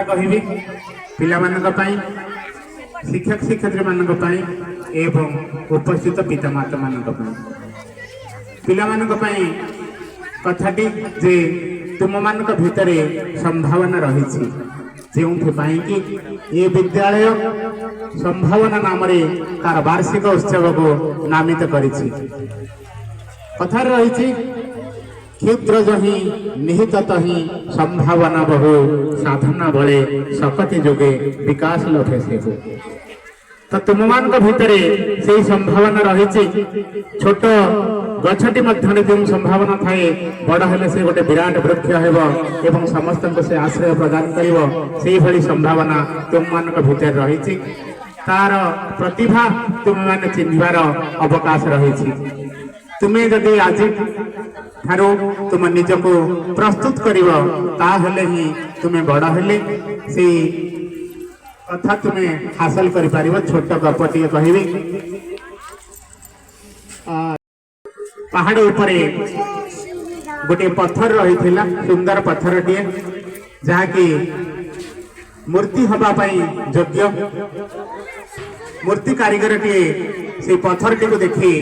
कहबी पिला शिक्षक शिक्षयित्री मानक एवं उपस्थित पितामाता मानक पिला कथाटी जे तुम मान भितर संभावना रही जो कि ये विद्यालय संभावना नाम तार वार्षिक उत्सव को नामित करी कथार रही क्षुद्र जही निहित तही संभावना बहु साधना बड़े सकति जोगे विकास लभे से हो तो तुम मान भितर से संभावना रही छोट गछटी मध्य जो संभावना थाए बड़ हेले से गोटे विराट वृक्ष एवं समस्त से आश्रय प्रदान कर संभावना तुम मान भितर रही तार प्रतिभा तुम मान चिन्हवार अवकाश रही तुम्हें जदि आज ठारो तुम निज को प्रस्तुत कर ही तुम्हें बड़ हेले से कथा तुम्हें हासिल कर छोट गपटी कहबी पहाड़ ऊपर गोटे पत्थर रही सुंदर पत्थर टे जहाँकि मूर्ति हवाई योग्य मूर्ति कारीगर टे से पत्थर टी को देखी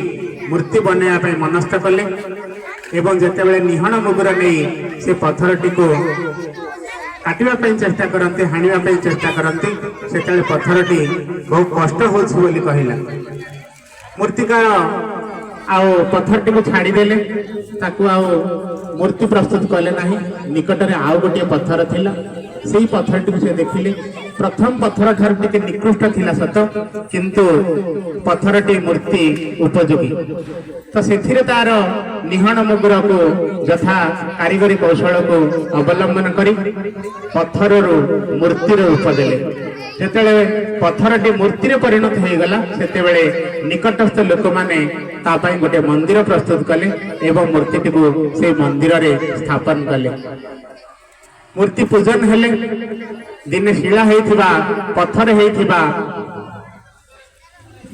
मूर्ति बनवाई मनस्थ कले एवं जिते निहण मुगुर नहीं से पत्थर टी को काटवाई चेष्टा करते हाणवाई चेष्टा करते से पत्थर टी बहुत कष्ट हो कहला मूर्तिकार आओ पत्थर टी को छाड़देले मूर्ति प्रस्तुत कले ना निकट में आउ गोटे पत्थर थिला से पत्थर टी से देखिले प्रथम पत्थर ठार टिके निकृष्ट थिला सत किंतु पत्थर टी मूर्ति उपयोगी तो से तार निहण मुगुर को यथा कारीगरी कौशल को अवलंबन करी पत्थर मूर्ति रूप देले जिते पत्थर टी मूर्ति परिणत हो गला से निकटस्थ लोक मैंने गोटे मंदिर प्रस्तुत कले एवं मूर्ति टी को से मंदिर रे स्थापन कले मूर्ति पूजन हेले दिने शिला होइथिबा पत्थर होइथिबा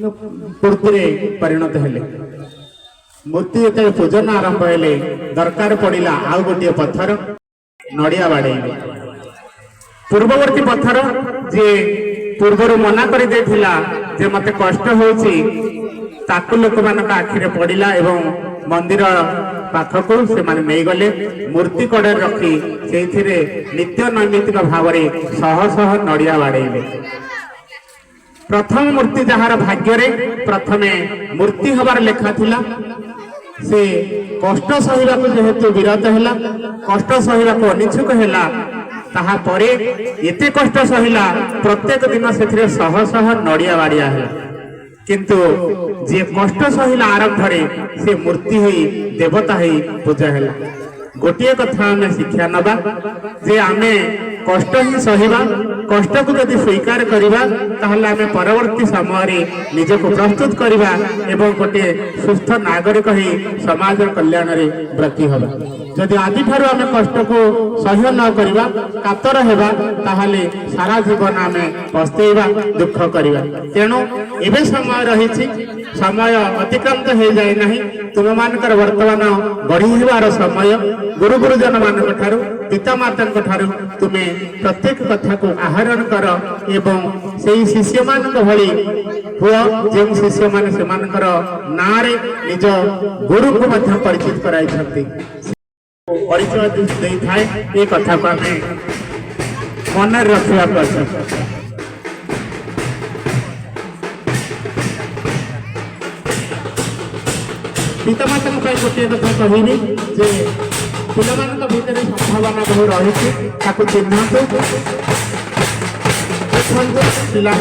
मूर्ति परिणत हेले मूर्ति जो पूजन आरंभ हेले दरकार पड़िला आउ गोटे पत्थर नड़िया बाड़ेइले पूर्ववर्ती पत्थर जे पूर्वर मना कर देथिला जे मते कष्ट होउची ताकु लोक मानक आखिरे पड़िला एवं मंदिर पाखक से माने नहीं गले मूर्ति कड़े रखी से नित्य नैमित्तिक भाव शह शह नड़िया बाड़ेइले प्रथम मूर्ति जार भाग्य प्रथमे मूर्ति हबार लेखा थिला से कष्ट सहिबा जेहेतु विरत है कष्ट सहिबा अनिच्छुक है ताहा परे एते कष्ट सहिला प्रत्येक दिन से शह शह नड़िया बाड़िया है किंतु जे कष्ट सहिला आरंभ से मूर्ति ही देवता ही पूजा है गोटे कथा आम शिक्षा नबा जे आमे कष्ट ही सहिबा कष्ट को यदि स्वीकार करिबा ताहले आमे परवर्ती समय निज को प्रस्तुत करिबा एवं गोटे सुस्थ नागरिक ही समाज कल्याण रे ब्रती हबा जदि आदि ठारू आमे कष्ट को सह्य न करिबा कातर हेबा ताहले सारा जीवन आमे पस्तेइबा दुख करिबा तेणु एबे समय रहिछि समय अतिक्रांत हो जाए नहीं तुम मानकर वर्तमान बढ़ीबार समय गुरु गुरुजन मानक ठारू पिता माता ठारू तुम्हें प्रत्येक कथा को आहरण कर एवं से शिष्य मानक भली हुआ जो शिष्य मान से मानकर ना रे निज गुरु को मध्य परिचित कराई छथि परिचय दे थाए ये कथा को आमे मन रखिया कर पितामाता गोटे कथा कहनी जे पिला भितर संभावना बहु रही चिन्हतु पिला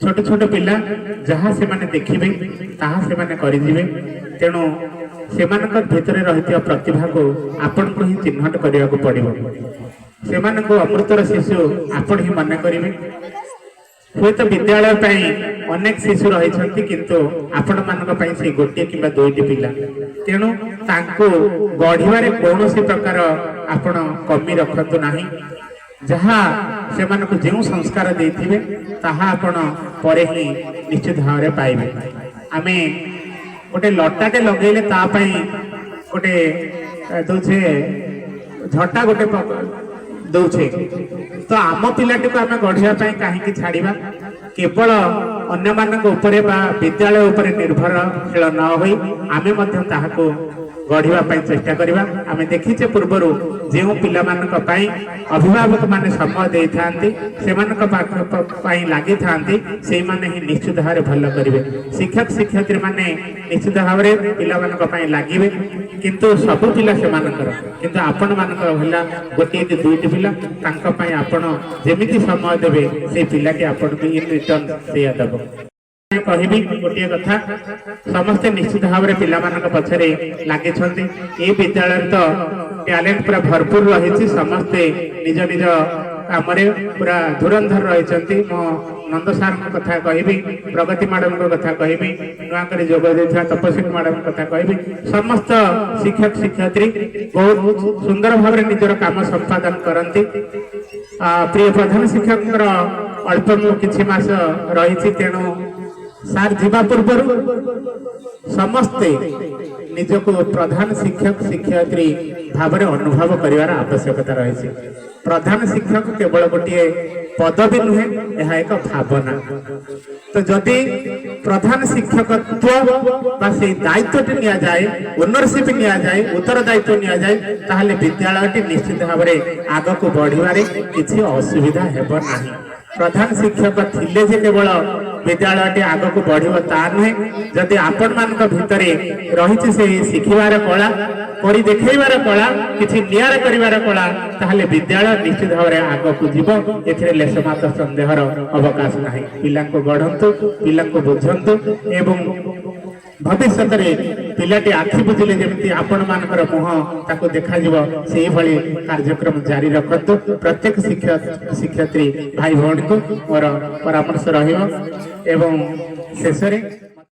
छोट छोट पिला जहाँ से माने देखिबे ताहा से माने करिजिबे तेणु से भितर रही प्रतिभा को आपण को ही चिन्हट करने को पड़ो से अमृतर शिशु आपण ही मन करेंगे हुए तो विद्यालय अनेक शिशु रही किंतु आपण मान से गोटे कि दुईटी पिला तेणु तांको गढ़िबारे कौन सी प्रकार आपण कमी रखतु नहीं जहाँ से जो संस्कार देथिबे ताहा आपण परे ही निश्चित भाव में पाइबे। आमे गोटे लटाटे लगेले ता पई गोटे दौछे झटा गोटे दौछे तो आम पिलाटी को आमे गढ़िया पई काहे छाड़िबा केवल अन्य मानक उपरे बा विद्यालय उपरे निर्भरशील न होई आमे मध्य ताहाको गढ़िया चेष्टा करवा। आम देखीचे पूर्वर जो पिला अभिभावक माने समय दे था लगी था से माने ही निश्चित भाव भल करेंगे। शिक्षक शिक्षयित्री माने निश्चित भाव में लगे किंतु सबु पिला से किंतु आपण मानला गोटे कि दुईटी पिला आपण जमी समय देवे से पिलाटी आपण इन रिटर्न से दब कहबी गोटे कथा समस्ते निश्चित भाव में पिला पछरे लगे ये विद्यालय तो टैलेंट पूरा भरपूर रही समस्ते निज निज काम पूरा धुरंधर रही। मो नंद सार कथा कहबी प्रगति मैडम कथा कहबी नुआक जोग देता तपस्वी मैडम कथा कहबी समस्त शिक्षक शिक्षयित्री बहुत सुंदर भाव में निजर काम संपादन करती। प्रिय प्रधान शिक्षक अल्प किछि मास रही तेणु सार जीवा पूर्व समस्ते निजको प्रधान शिक्षक शिक्षयित्री भाव में अनुभव करार आवश्यकता रही। प्रधान शिक्षक केवल गोटे पदवी नुहे यह एक भावना। तो जदि प्रधान शिक्षकत्व से दायित्व नि जाए ओनरशिप नि जाए उत्तर दायित्व नि जाए ताहले विद्यालय निश्चित भाव में आग को बढ़िबारे किछि असुविधा हेबो नाही। प्रधान शिक्षक थिले जे केवल विद्यालय आग को बढ़ ता नुहे जदि आपण मान भितर रही से शिखिबार कला करी देखैबार कला किछि नियार करिवार कला ताहले विद्यालय निश्चित भाव में आग को जीव एथिरे लेस मात्र संदेहर अवकाश नाही। पिला को गढ़ंतु पिला को बुझंतु एवं भविष्य में पिलाटी आखि बुझिले जमी आपण मानकर मुह ताको देखा जीव से भली कार्यक्रम जारी रखतु। प्रत्येक शिक्षक शिक्षयित्री भाई भौणी को मोर परामर्श रहिबो एवं शेष